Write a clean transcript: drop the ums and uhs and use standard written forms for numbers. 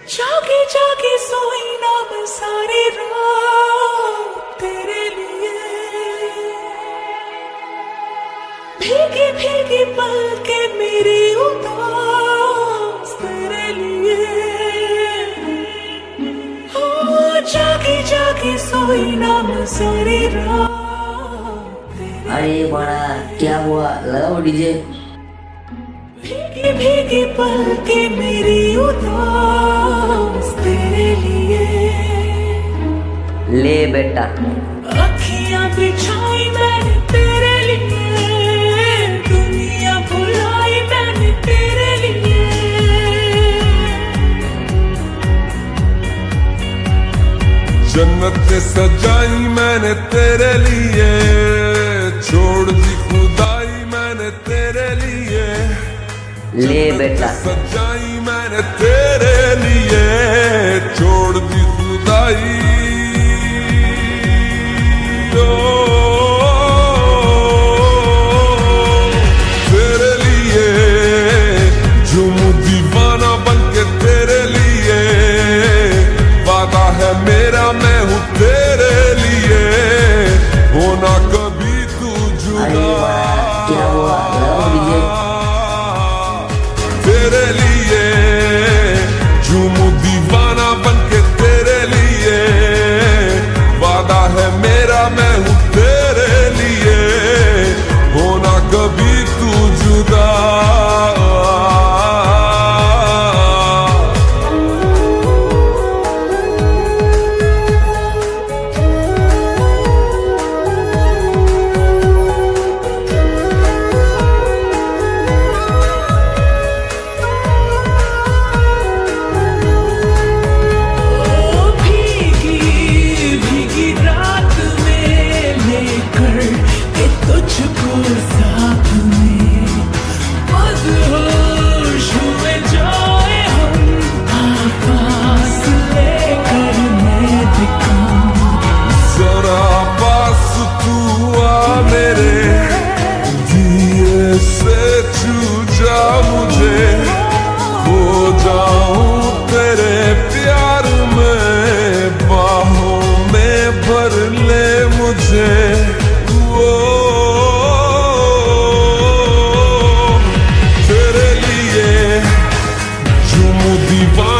जागे जागे सोई ना मैं सारी रात तेरे लिए, भीगी भीगी पलके मेरी उदास तेरे लिए। ओ जागे जागे सोई ना मैं सारी रात तेरे। अरे बड़ा क्या हुआ, लगाओ डीजे। भीगी भीगी पलके मेरी उदास तेरे लिए। ले बेटा, अखियां बिछाई मैंने तेरे लिए, दुनिया भुलाई मैंने तेरे लिए। जन्नत सजाई मैंने तेरे लिए, छोड़ दी खुदाई मैंने तेरे लिए। ले बेटा, सजाई मैंने तेरे लिए, छोड़ दी खुदाई। तेरे लिए झूमू दीवाना बनके तेरे लिए, वादा है मेरा मैं हूँ तेरे लिए, होना कभी तू अरे जुदा। बड़ा क्या हुआ, लगाओ डीजे। तेरे लिए झूमू दीवाना बनके तेरे लिए, वादा है मेरा मैं हूँ तेरे लिए, होना कभी तू जुदा। Dीवाना